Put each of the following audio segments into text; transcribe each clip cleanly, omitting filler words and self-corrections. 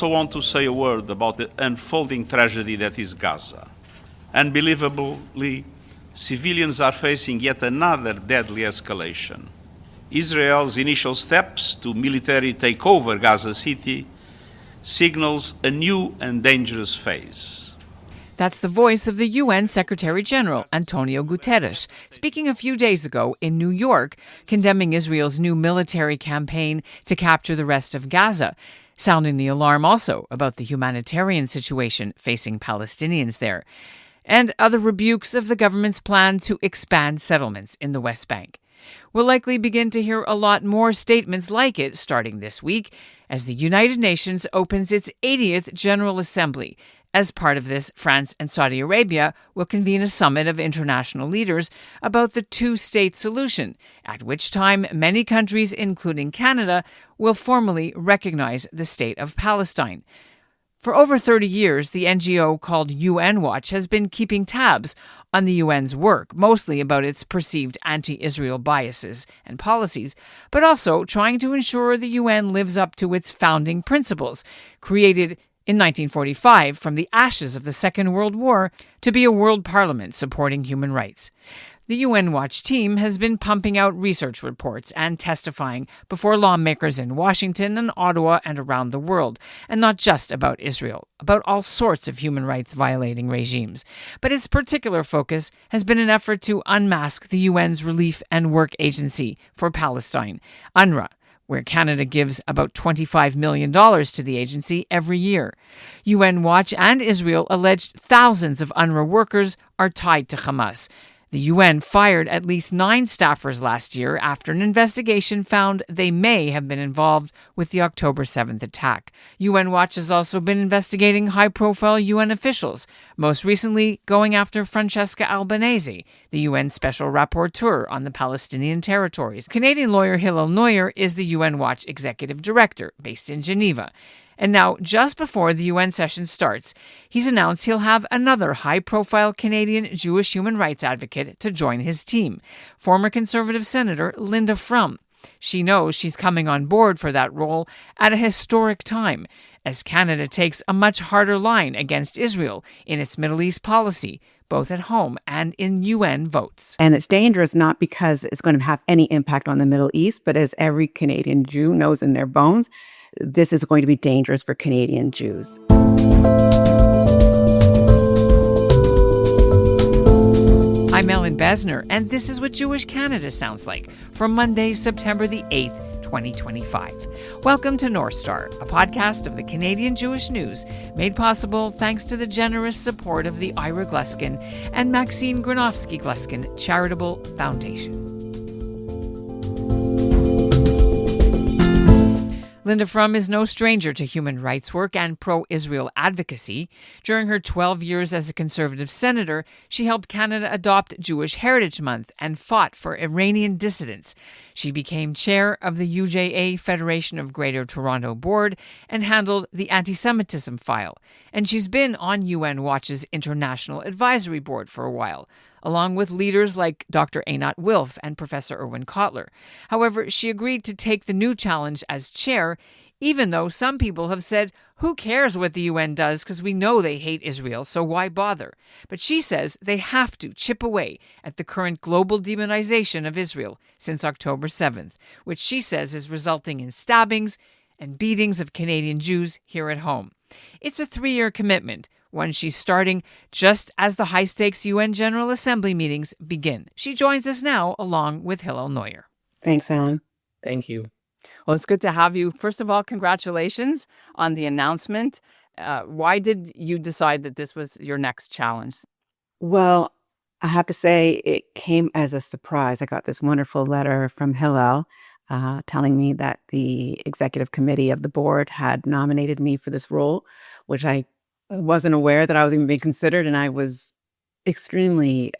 also want to say a word about the unfolding tragedy that is Gaza. Unbelievably, civilians are facing yet another deadly escalation. Israel's initial steps to militarily take over Gaza City signals a new and dangerous phase. That's the voice of the UN Secretary-General, Antonio Guterres, speaking a few days ago in New York, condemning Israel's new military campaign to capture the rest of Gaza, sounding the alarm also about the humanitarian situation facing Palestinians there, and other rebukes of the government's plan to expand settlements in the West Bank. We'll likely begin to hear a lot more statements like it starting this week as the United Nations opens its 80th General Assembly. As part of this, France and Saudi Arabia will convene a summit of international leaders about the two-state solution, at which time many countries, including Canada, will formally recognize the state of Palestine. For over 30 years, the NGO called UN Watch has been keeping tabs on the UN's work, mostly about its perceived anti-Israel biases and policies, but also trying to ensure the UN lives up to its founding principles, created in 1945 from the ashes of the Second World War to be a world parliament supporting human rights. The UN Watch team has been pumping out research reports and testifying before lawmakers in Washington and Ottawa and around the world, and not just about Israel, about all sorts of human rights violating regimes. But its particular focus has been an effort to unmask the UN's Relief and Work Agency for Palestine, UNRWA, where Canada gives about $25 million to the agency every year. UN Watch and Israel alleged thousands of UNRWA workers are tied to Hamas. The UN fired at least 9 staffers last year after an investigation found they may have been involved with the October 7th attack. UN Watch has also been investigating high-profile UN officials, most recently going after Francesca Albanese, the UN Special Rapporteur on the Palestinian territories. Canadian lawyer Hillel Neuer is the UN Watch executive director, based in Geneva. And now, just before the UN session starts, he's announced he'll have another high-profile Canadian Jewish human rights advocate to join his team, former Conservative Senator Linda Frum. She knows she's coming on board for that role at a historic time, as Canada takes a much harder line against Israel in its Middle East policy, both at home and in UN votes. And it's dangerous not because it's going to have any impact on the Middle East, but as every Canadian Jew knows in their bones, this is going to be dangerous for Canadian Jews. I'm Ellen Besner, and this is what Jewish Canada sounds like for Monday, September the 8th, 2025. Welcome to North Star, a podcast of the Canadian Jewish News, made possible thanks to the generous support of the Ira Gluskin and Maxine Granovsky-Gluskin Charitable Foundation. Linda Frum is no stranger to human rights work and pro-Israel advocacy. During her 12 years as a Conservative senator, she helped Canada adopt Jewish Heritage Month and fought for Iranian dissidents. She became chair of the UJA Federation of Greater Toronto Board and handled the anti-Semitism file. And she's been on UN Watch's International Advisory Board for a while, along with leaders like Dr. Einat Wilf and Professor Erwin Kotler. However, she agreed to take the new challenge as chair, even though some people have said, who cares what the UN does because we know they hate Israel, so why bother? But she says they have to chip away at the current global demonization of Israel since October 7th, which she says is resulting in stabbings and beatings of Canadian Jews here at home. It's a 3-year commitment, one she's starting just as the high-stakes UN General Assembly meetings begin. She joins us now along with Hillel Neuer. Thanks, Alan. Thank you. Well, it's good to have you. First of all, congratulations on the announcement. Why did you decide that this was your next challenge? Well, I have to say it came as a surprise. I got this wonderful letter from Hillel telling me that the executive committee of the board had nominated me for this role, which I wasn't aware that I was even being considered, and I was extremely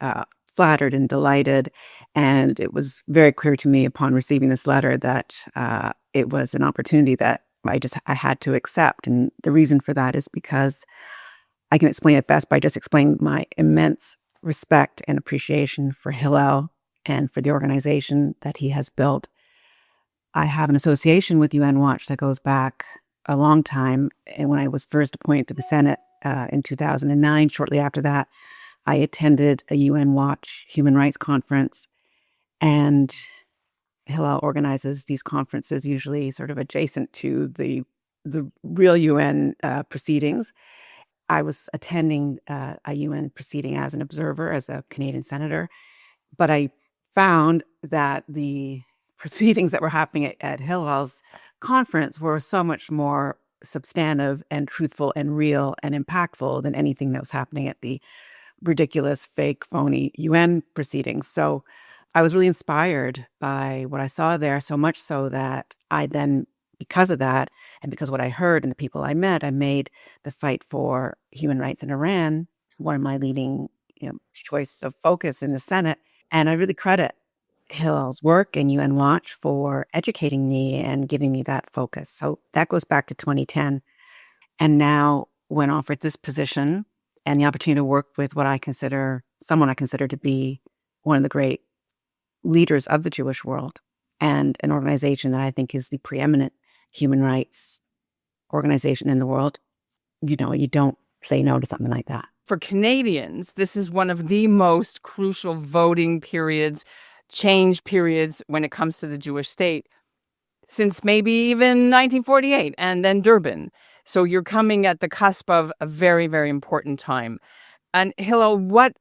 flattered and delighted. And it was very clear to me upon receiving this letter that it was an opportunity that I had to accept. And the reason for that is because I can explain it best by just explaining my immense respect and appreciation for Hillel and for the organization that he has built. I have an association with UN Watch that goes back a long time. And when I was first appointed to the Senate in 2009, shortly after that, I attended a UN Watch human rights conference. And Hillel organizes these conferences, usually sort of adjacent to the real UN proceedings. I was attending a UN proceeding as an observer, as a Canadian senator, but I found that the proceedings that were happening at Hillel's conference were so much more substantive and truthful and real and impactful than anything that was happening at the ridiculous, fake, phony UN proceedings. So I was really inspired by what I saw there, so much so that I then, because of that, and because of what I heard and the people I met, I made the fight for human rights in Iran one of my leading choice of focus in the Senate. And I really credit Hillel's work and UN Watch for educating me and giving me that focus. So that goes back to 2010. And now, when offered this position and the opportunity to work with someone I consider to be one of the great leaders of the Jewish world, and an organization that I think is the preeminent human rights organization in the world, you don't say no to something like that. For Canadians, this is one of the most crucial voting periods, change periods when it comes to the Jewish state since maybe even 1948 and then Durban. So you're coming at the cusp of a very, very important time. And Hillel, what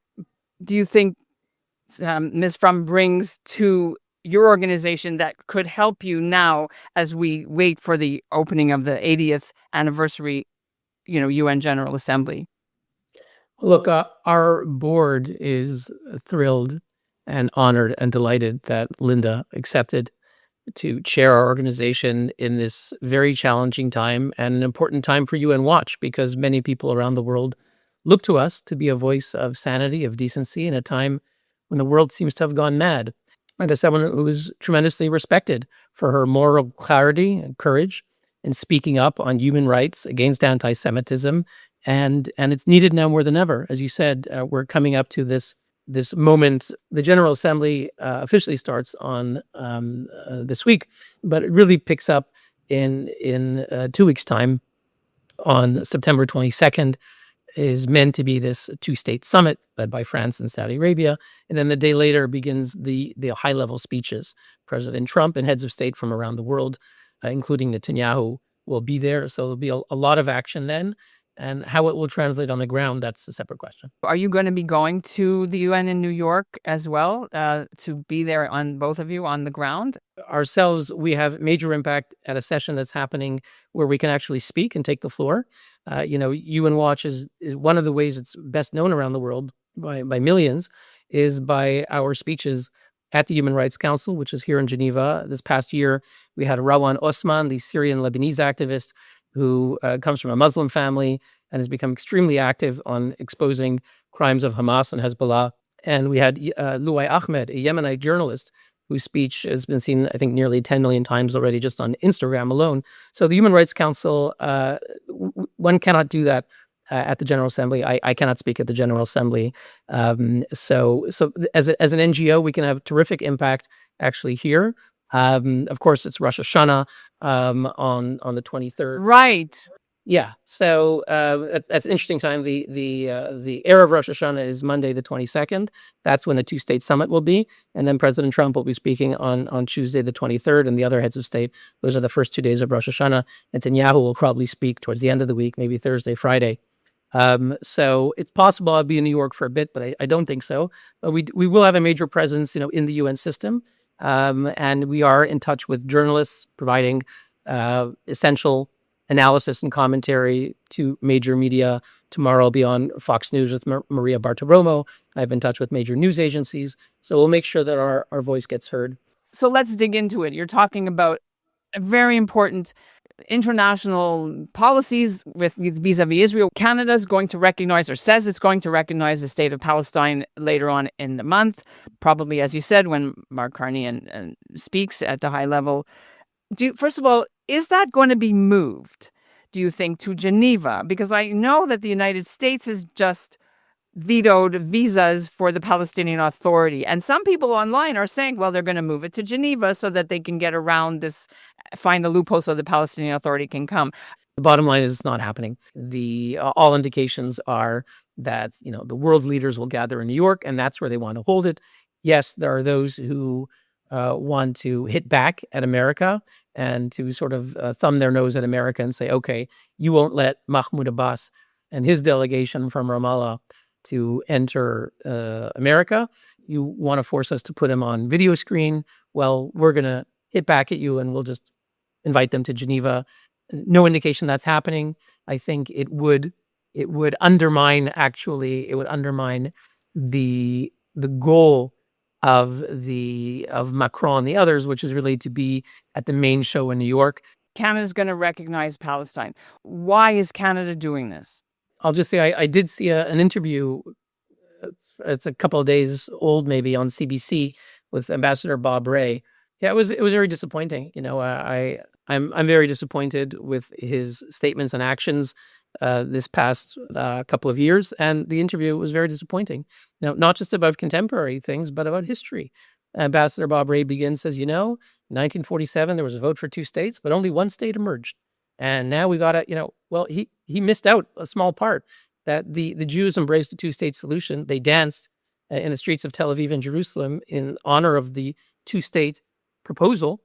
do you think Ms. Frum brings to your organization that could help you now as we wait for the opening of the 80th anniversary, UN General Assembly? Look, our board is thrilled and honored and delighted that Linda accepted to chair our organization in this very challenging time and an important time for UN Watch, because many people around the world look to us to be a voice of sanity, of decency, in a time when the world seems to have gone mad. And as someone who is tremendously respected for her moral clarity and courage in speaking up on human rights against anti-Semitism, and it's needed now more than ever. As you said, we're coming up to this moment. The General Assembly officially starts on this week, but it really picks up in 2 weeks' time. On September 22nd is meant to be this two-state summit led by France and Saudi Arabia, and then the day later begins the high-level speeches. President Trump and heads of state from around the world, including Netanyahu, will be there. So there'll be a lot of action then. And how it will translate on the ground, that's a separate question. Are you going to be going to the UN in New York as well, to be there on both of you on the ground? Ourselves, we have major impact at a session that's happening where we can actually speak and take the floor. UN Watch is one of the ways it's best known around the world by millions is by our speeches at the Human Rights Council, which is here in Geneva. This past year, we had Rawan Osman, the Syrian Lebanese activist, who comes from a Muslim family and has become extremely active on exposing crimes of Hamas and Hezbollah. And we had Louay Ahmed, a Yemenite journalist, whose speech has been seen, I think, nearly 10 million times already just on Instagram alone. So the Human Rights Council, one cannot do that at the General Assembly. I cannot speak at the General Assembly. So as an NGO, we can have terrific impact actually here. Of course, it's Rosh Hashanah on the 23rd. Right. Yeah. So that's an interesting time. The Erev Rosh Hashanah is Monday the 22nd. That's when the two-state summit will be. And then President Trump will be speaking on Tuesday the 23rd, and the other heads of state. Those are the first 2 days of Rosh Hashanah. Netanyahu will probably speak towards the end of the week, maybe Thursday, Friday. So it's possible I'll be in New York for a bit, but I don't think so. But we will have a major presence, in the UN system. And we are in touch with journalists providing essential analysis and commentary to major media. Tomorrow I'll be on Fox News with Maria Bartiromo. I've been in touch with major news agencies. So we'll make sure that our voice gets heard. So let's dig into it. You're talking about a very important international policies with vis-a-vis Israel. Canada is going to recognize, or says it's going to recognize, the state of Palestine later on in the month, probably, as you said, when Mark Carney speaks at the high level. First of all, is that going to be moved, do you think, to Geneva? Because I know that the United States has just vetoed visas for the Palestinian Authority. And some people online are saying, well, they're going to move it to Geneva so that they can get around this find the loophole so the Palestinian Authority can come. The bottom line is it's not happening. All indications are that the world leaders will gather in New York, and that's where they want to hold it. Yes, there are those who want to hit back at America and to sort of thumb their nose at America and say, okay, you won't let Mahmoud Abbas and his delegation from Ramallah to enter America. You want to force us to put him on video screen. Well, we're going to hit back at you and we'll just invite them to Geneva. No indication that's happening. I think it would undermine the goal of Macron and the others, which is really to be at the main show in New York. Canada's going to recognize Palestine. Why is Canada doing this? I'll just say I did see an interview. It's a couple of days old, maybe, on CBC with Ambassador Bob Ray. Yeah, it was very disappointing. I'm very disappointed with his statements and actions this past couple of years, and the interview was very disappointing. Not just about contemporary things, but about history. Ambassador Bob Ray says, in 1947 there was a vote for two states, but only one state emerged, and now we got to, well, he missed out a small part that the Jews embraced the two-state solution. They danced in the streets of Tel Aviv and Jerusalem in honor of the two-state proposal,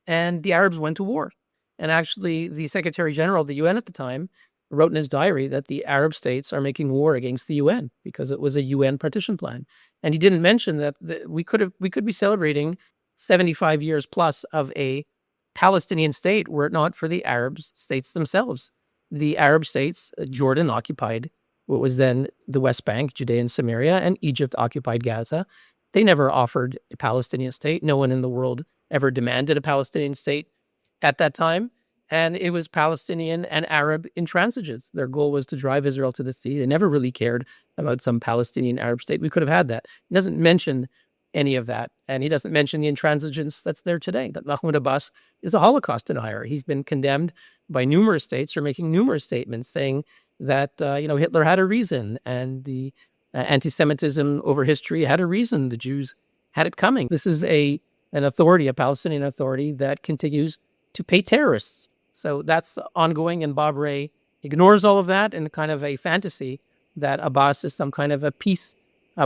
and the Arabs went to war. And actually, the Secretary General of the UN at the time wrote in his diary that the Arab states are making war against the UN because it was a UN partition plan. And he didn't mention that we could be celebrating 75 years plus of a Palestinian state were it not for the Arab states themselves. The Arab states, Jordan occupied what was then the West Bank, Judea and Samaria, and Egypt occupied Gaza. They never offered a Palestinian state. No one in the world ever demanded a Palestinian state at that time. And it was Palestinian and Arab intransigence. Their goal was to drive Israel to the sea. They never really cared about some Palestinian Arab state. We could have had that. He doesn't mention any of that. And he doesn't mention the intransigence that's there today, that Mahmoud Abbas is a Holocaust denier. He's been condemned by numerous states for making numerous statements saying that, Hitler had a reason and the anti-Semitism over history had a reason. The Jews had it coming. This is an authority, a Palestinian authority that continues to pay terrorists. So that's ongoing, and Bob Ray ignores all of that in kind of a fantasy that Abbas is some kind of a peace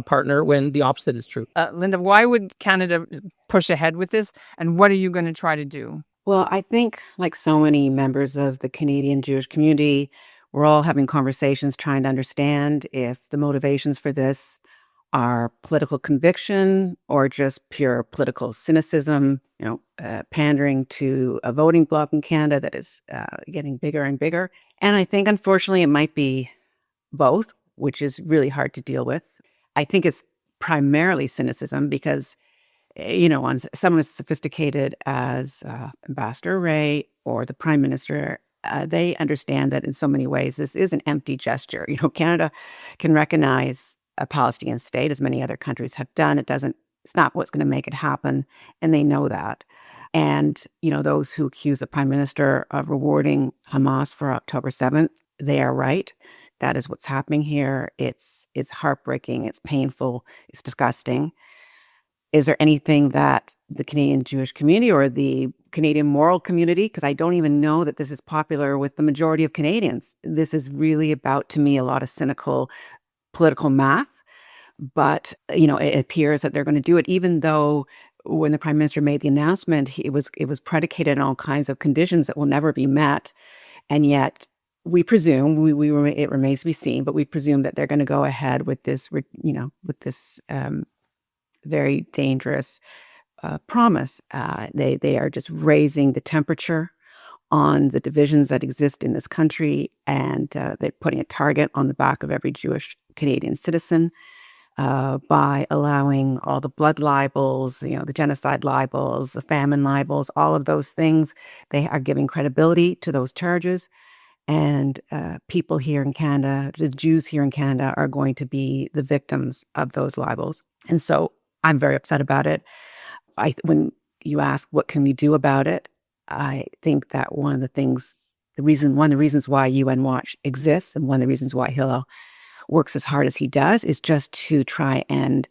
partner when the opposite is true. Linda, why would Canada push ahead with this, and what are you going to try to do? Well, I think, like so many members of the Canadian Jewish community, we're all having conversations trying to understand if the motivations for this are political conviction or just pure political cynicism, pandering to a voting bloc in Canada that is getting bigger and bigger. And I think, unfortunately, it might be both, which is really hard to deal with. I think it's primarily cynicism because, on someone as sophisticated as Ambassador Ray or the Prime Minister, they understand that in so many ways this is an empty gesture. Canada can recognize a Palestinian state, as many other countries have done. It's not what's going to make it happen, and they know that. And, those who accuse the Prime Minister of rewarding Hamas for October 7th, they are right. That is what's happening here. It's heartbreaking, it's painful, it's disgusting. Is there anything that the Canadian Jewish community or the Canadian moral community, because I don't even know that this is popular with the majority of Canadians. This is really about, to me, a lot of cynical political math, but it appears that they're going to do it, even though when the Prime Minister made the announcement, it was predicated on all kinds of conditions that will never be met, and yet we presume it remains to be seen, but we presume that they're going to go ahead with this, very dangerous promise. They are just raising the temperature on the divisions that exist in this country, and they're putting a target on the back of every Jewish Canadian citizen by allowing all the blood libels, the genocide libels, the famine libels, all of those things. They are giving credibility to those charges, and people here in Canada, the Jews here in Canada, are going to be the victims of those libels. And so I'm very upset about it. When you ask what can we do about it, I think that one of the reasons why UN Watch exists and one of the reasons why Hillel works as hard as he does is just to try and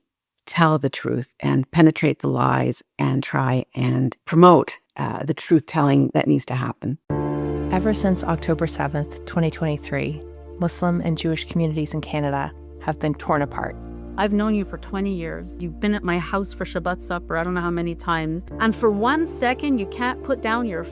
tell the truth and penetrate the lies and try and promote the truth-telling that needs to happen. Ever since October 7th, 2023, Muslim and Jewish communities in Canada have been torn apart. I've known you for 20 years. You've been at my house for Shabbat supper, I don't know how many times. And for 1 second, you can't put down your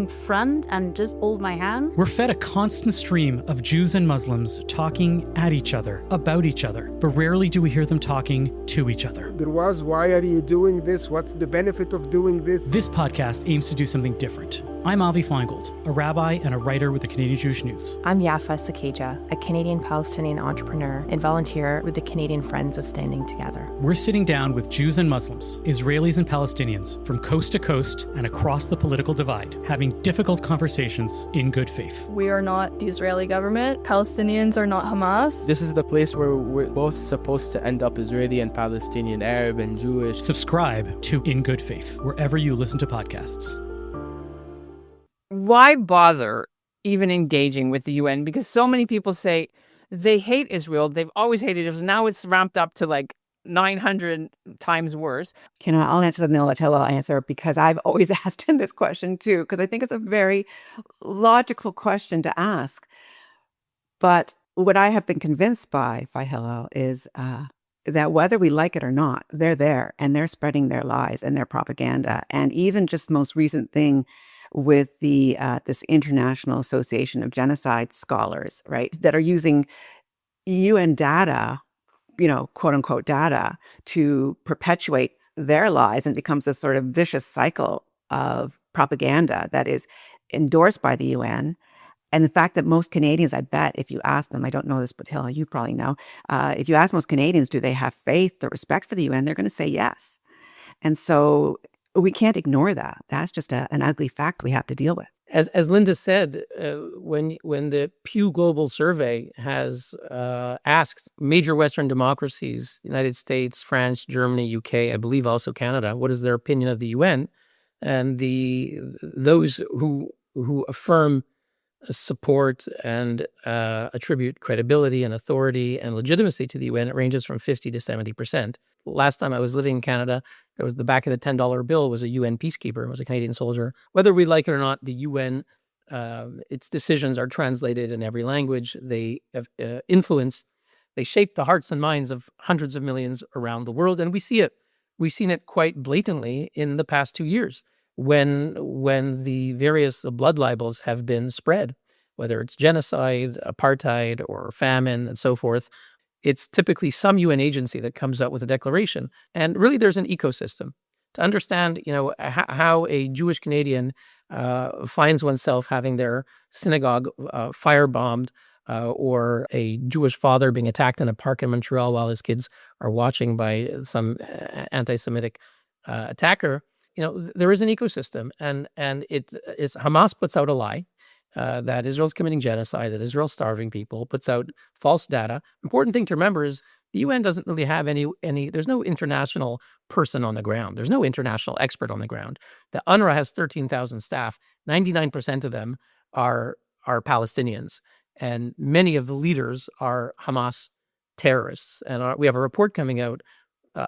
friend and just hold my hand? We're fed a constant stream of Jews and Muslims talking at each other, about each other, but rarely do we hear them talking to each other. There was, why are you doing this? What's the benefit of doing this? This podcast aims to do something different. I'm Avi Feingold, a rabbi and a writer with the Canadian Jewish News. I'm Yafa Sakeja, a Canadian-Palestinian entrepreneur and volunteer with the Canadian Friends of Standing Together. We're sitting down with Jews and Muslims, Israelis and Palestinians, from coast to coast and across the political divide, having difficult conversations in good faith. We are not the Israeli government. Palestinians are not Hamas. This is the place where we're both supposed to end up, Israeli and Palestinian, Arab and Jewish. Subscribe to In Good Faith, wherever you listen to podcasts. Why bother even engaging with the UN? Because so many people say they hate Israel. They've always hated Israel. Now it's ramped up to like 900 times worse. I'll answer something, I'll let Hillel answer, because I've always asked him this question too, because I think it's a very logical question to ask. But what I have been convinced by Hillel is that whether we like it or not, they're there and they're spreading their lies and their propaganda. And even just most recent thing with the this International Association of Genocide Scholars, right, that are using UN data, quote unquote data, to perpetuate their lies, and it becomes this sort of vicious cycle of propaganda that is endorsed by the UN. And the fact that most Canadians, I bet, if you ask them, I don't know this, but Hill, you probably know, if you ask most Canadians, do they have faith or respect for the UN, they're going to say yes. And so we can't ignore that. That's just an ugly fact we have to deal with. As Linda said, when the Pew Global Survey has asked major Western democracies, United States, France, Germany, UK, I believe also Canada, what is their opinion of the UN, and those who affirm support and attribute credibility and authority and legitimacy to the UN, it ranges from 50 to 70%. Last time I was living in Canada, there was the back of the $10 bill was a UN peacekeeper, was a Canadian soldier. Whether we like it or not, the UN, its decisions are translated in every language. They have influence. They shape the hearts and minds of hundreds of millions around the world, and we see it. We've seen it quite blatantly in the past 2 years when the various blood libels have been spread, whether it's genocide, apartheid, or famine, and so forth. It's typically some UN agency that comes out with a declaration. And really, there's an ecosystem. To understand, how a Jewish Canadian finds oneself having their synagogue firebombed, or a Jewish father being attacked in a park in Montreal while his kids are watching by some anti-Semitic attacker, there is an ecosystem. And Hamas puts out a lie. That Israel's committing genocide, that Israel's starving people, puts out false data. Important thing to remember is the UN doesn't really have any, there's no international person on the ground. There's no international expert on the ground. The UNRWA has 13,000 staff. 99% of them are Palestinians. And many of the leaders are Hamas terrorists. And we have a report coming out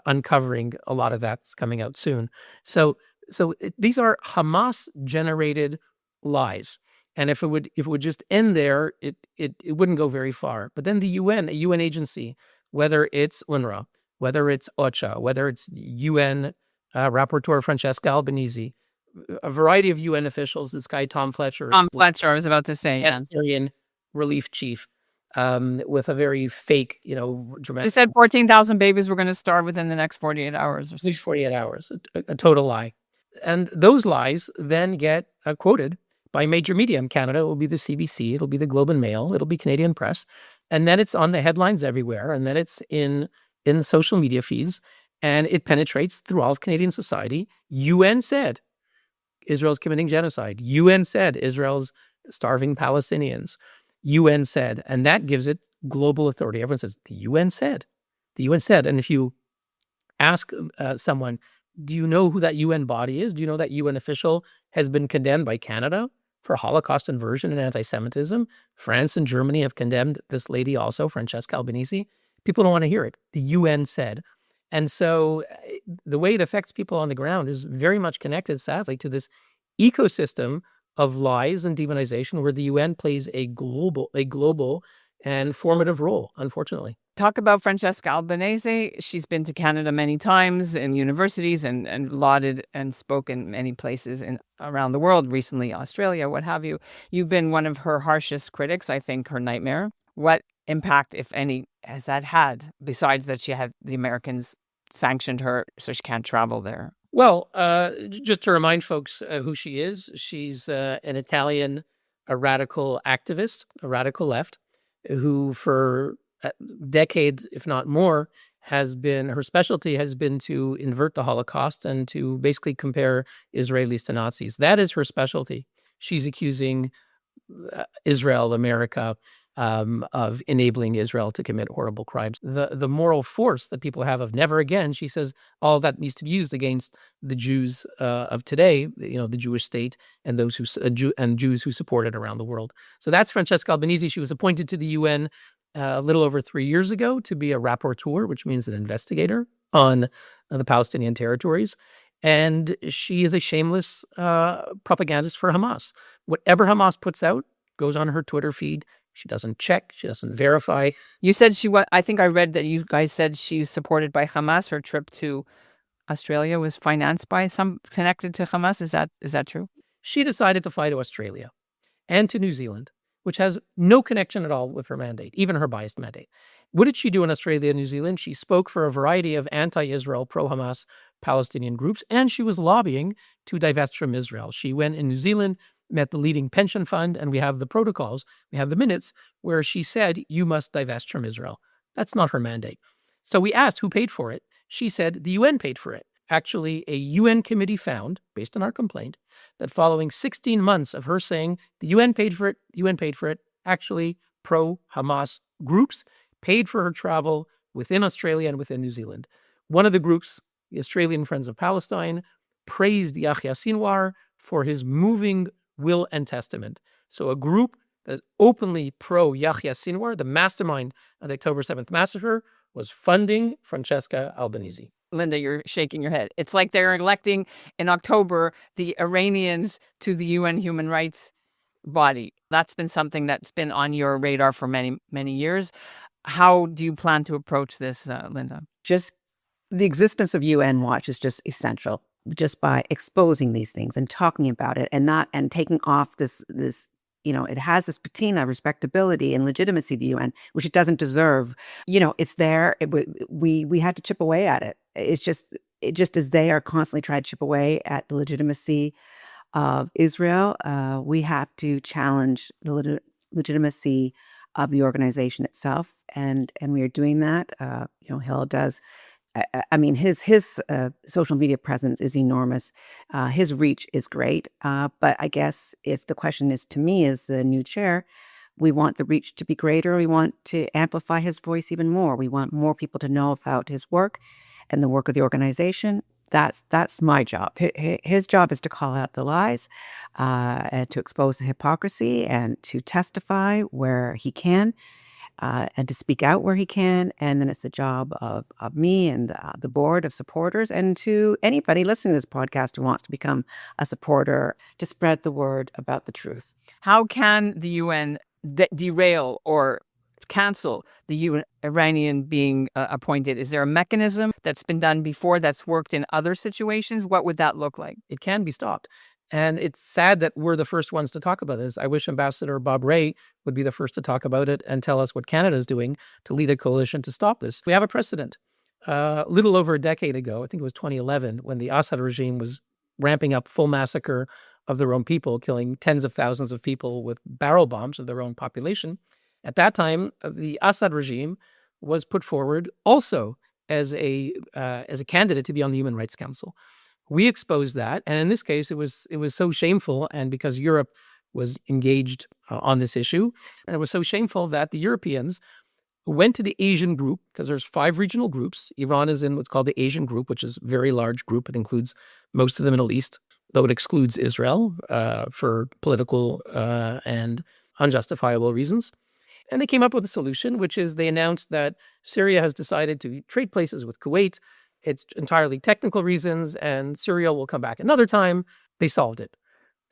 uncovering a lot of that's coming out soon. So these are Hamas-generated lies. And if it would just end there, it wouldn't go very far. But then the UN, a UN agency, whether it's UNRWA, whether it's OCHA, whether it's UN Rapporteur Francesca Albanese, a variety of UN officials, this guy Tom Fletcher. I was about to say, yeah. Syrian relief chief, with a very fake, dramatic. They said 14,000 babies were going to starve within the next 48 hours or something. At least 48 hours, a total lie. And those lies then get quoted by major media. In Canada, it will be the CBC, it'll be the Globe and Mail, it'll be Canadian Press, and then it's on the headlines everywhere, and then it's in social media feeds, and it penetrates through all of Canadian society. UN said Israel's committing genocide. UN said Israel's starving Palestinians. UN said, and that gives it global authority. Everyone says, the UN said. The UN said, and if you ask someone, do you know who that UN body is? Do you know that UN official has been condemned by Canada for Holocaust inversion and anti-Semitism? France and Germany have condemned this lady also, Francesca Albanese. People don't want to hear it. The UN said. And so the way it affects people on the ground is very much connected, sadly, to this ecosystem of lies and demonization where the UN plays a global and formative role, unfortunately. Talk about Francesca Albanese. She's been to Canada many times in universities and lauded and spoken many places around the world, recently Australia, what have you. You've been one of her harshest critics, I think, her nightmare. What impact, if any, has that had, besides that the Americans sanctioned her so she can't travel there? Well, just to remind folks who she is, she's an Italian, a radical activist, a radical left, who for a decade, if not more, her specialty has been to invert the Holocaust and to basically compare Israelis to Nazis. That is her specialty. She's accusing Israel, America, of enabling Israel to commit horrible crimes. The moral force that people have of never again, she says, all that needs to be used against the Jews of today, the Jewish state and those Jews who support it around the world. So that's Francesca Albanese. She was appointed to the UN a little over 3 years ago to be a rapporteur, which means an investigator on the Palestinian territories. And she is a shameless propagandist for Hamas. Whatever Hamas puts out goes on her Twitter feed. She doesn't check. She doesn't verify. You said I think I read that you guys said she's supported by Hamas. Her trip to Australia was financed by some connected to Hamas. Is that true? She decided to fly to Australia and to New Zealand, which has no connection at all with her mandate, even her biased mandate. What did she do in Australia and New Zealand? She spoke for a variety of anti-Israel, pro-Hamas Palestinian groups, and she was lobbying to divest from Israel. She went in New Zealand, met the leading pension fund, and we have the protocols, we have the minutes where she said, you must divest from Israel. That's not her mandate. So we asked who paid for it. She said the UN paid for it. Actually, a UN committee found, based on our complaint, that following 16 months of her saying the UN paid for it, actually pro-Hamas groups paid for her travel within Australia and within New Zealand. One of the groups, the Australian Friends of Palestine, praised Yahya Sinwar for his moving will and testament. So a group that is openly pro-Yahya Sinwar, the mastermind of the October 7th massacre, was funding Francesca Albanese. Linda, you're shaking your head. It's like they're electing in October the Iranians to the UN human rights body. That's been something that's been on your radar for many, many years. How do you plan to approach this, Linda? Just the existence of UN Watch is just essential. Just by exposing these things and talking about it and taking off this, it has this patina, respectability and legitimacy, the UN, which it doesn't deserve. It's there. We had to chip away at it. It just as they are constantly trying to chip away at the legitimacy of Israel, we have to challenge the legitimacy of the organization itself. And we are doing that. Hill does. I mean, his social media presence is enormous. His reach is great. But I guess if the question is to me as the new chair, we want the reach to be greater. We want to amplify his voice even more. We want more people to know about his work and the work of the organization. That's my job. His job is to call out the lies, and to expose the hypocrisy, and to testify where he can. And to speak out where he can. And then it's the job of me and the board of supporters, and to anybody listening to this podcast who wants to become a supporter, to spread the word about the truth. How can the UN derail or cancel the Iranian being appointed? Is there a mechanism that's been done before that's worked in other situations? What would that look like? It can be stopped. And it's sad that we're the first ones to talk about this. I wish Ambassador Bob Rae would be the first to talk about it and tell us what Canada is doing to lead a coalition to stop this. We have a precedent. A little over a decade ago, I think it was 2011, when the Assad regime was ramping up full massacre of their own people, killing tens of thousands of people with barrel bombs of their own population. At that time, the Assad regime was put forward also as a candidate to be on the Human Rights Council. We exposed that, and in this case, it was so shameful, and because Europe was engaged on this issue, and it was so shameful that the Europeans went to the Asian group, because there's 5 regional groups. Iran is in what's called the Asian group, which is a very large group. It includes most of the Middle East, though it excludes Israel for political and unjustifiable reasons. And they came up with a solution, which is they announced that Syria has decided to trade places with Kuwait. It's entirely technical reasons, and Syria will come back another time. They solved it.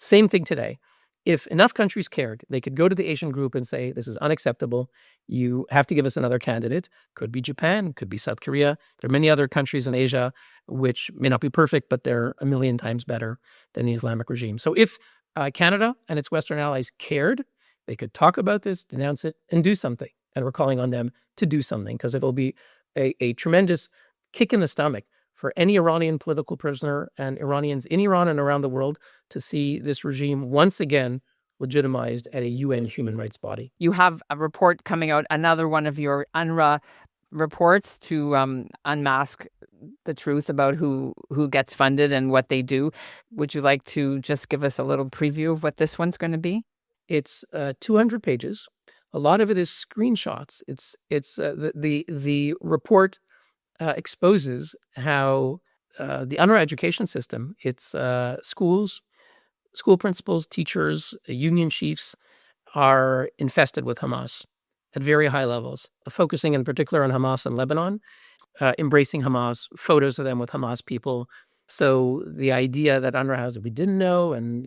Same thing today. If enough countries cared, they could go to the Asian group and say, this is unacceptable. You have to give us another candidate. Could be Japan, could be South Korea. There are many other countries in Asia which may not be perfect, but they're a million times better than the Islamic regime. So if Canada and its Western allies cared, they could talk about this, denounce it, and do something. And we're calling on them to do something because it will be a tremendous kick in the stomach for any Iranian political prisoner and Iranians in Iran and around the world to see this regime once again legitimized at a UN human rights body. You have a report coming out, another one of your UNRWA reports to unmask the truth about who gets funded and what they do. Would you like to just give us a little preview of what this one's going to be? It's 200 pages. A lot of it is screenshots. The report exposes how the UNRWA education system, its schools, school principals, teachers, union chiefs are infested with Hamas at very high levels, focusing in particular on Hamas in Lebanon, embracing Hamas, photos of them with Hamas people. So the idea that UNRWA has, we didn't know, and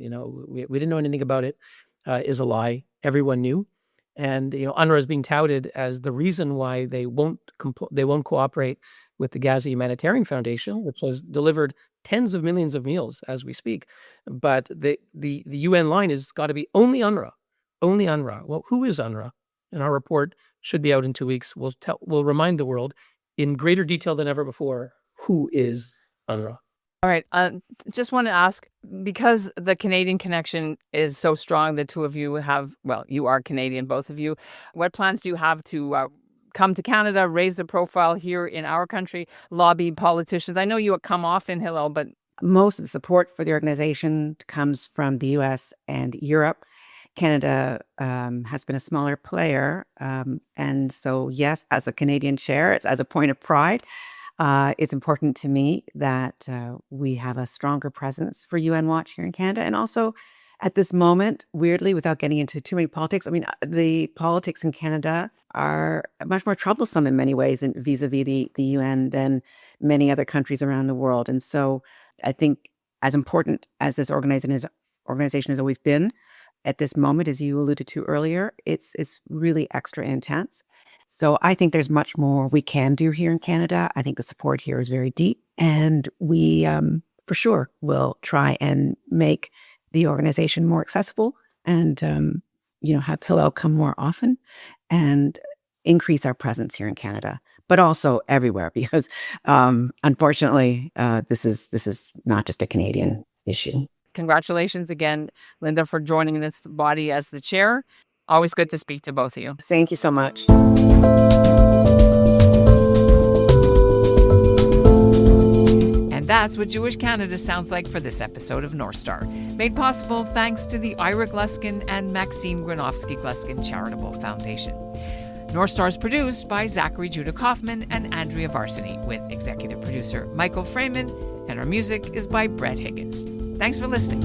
we didn't know anything about it, is a lie. Everyone knew. And UNRWA is being touted as the reason why they won't cooperate with the Gaza Humanitarian Foundation, which has delivered tens of millions of meals as we speak. But the UN line has got to be only UNRWA, only UNRWA. Well, who is UNRWA? And our report should be out in 2 weeks. We'll remind the world in greater detail than ever before who is UNRWA. All right. Just want to ask, because the Canadian connection is so strong, the two of you have, well, you are Canadian, both of you. What plans do you have to come to Canada, raise the profile here in our country, lobby politicians? I know you come off in Hillel, but most of the support for the organization comes from the US and Europe. Canada has been a smaller player. And so, yes, as a Canadian chair, it's as a point of pride. It's important to me that we have a stronger presence for UN Watch here in Canada. And also at this moment, weirdly, without getting into too many politics, I mean, the politics in Canada are much more troublesome in many ways vis-a-vis the UN than many other countries around the world. And so I think as important as this organization has always been, at this moment, as you alluded to earlier, it's really extra intense. So I think there's much more we can do here in Canada. I think the support here is very deep, and we for sure will try and make the organization more accessible and have Hillel come more often and increase our presence here in Canada, but also everywhere, because unfortunately this is not just a Canadian issue. Congratulations again, Linda, for joining this body as the chair. Always good to speak to both of you. Thank you so much. And that's what Jewish Canada sounds like for this episode of North Star. Made possible thanks to the Ira Gluskin and Maxine Gronowski-Gluskin Charitable Foundation. North Star is produced by Zachary Judah Kaufman and Andrea Varsity, with executive producer Michael Freeman, and our music is by Brett Higgins. Thanks for listening.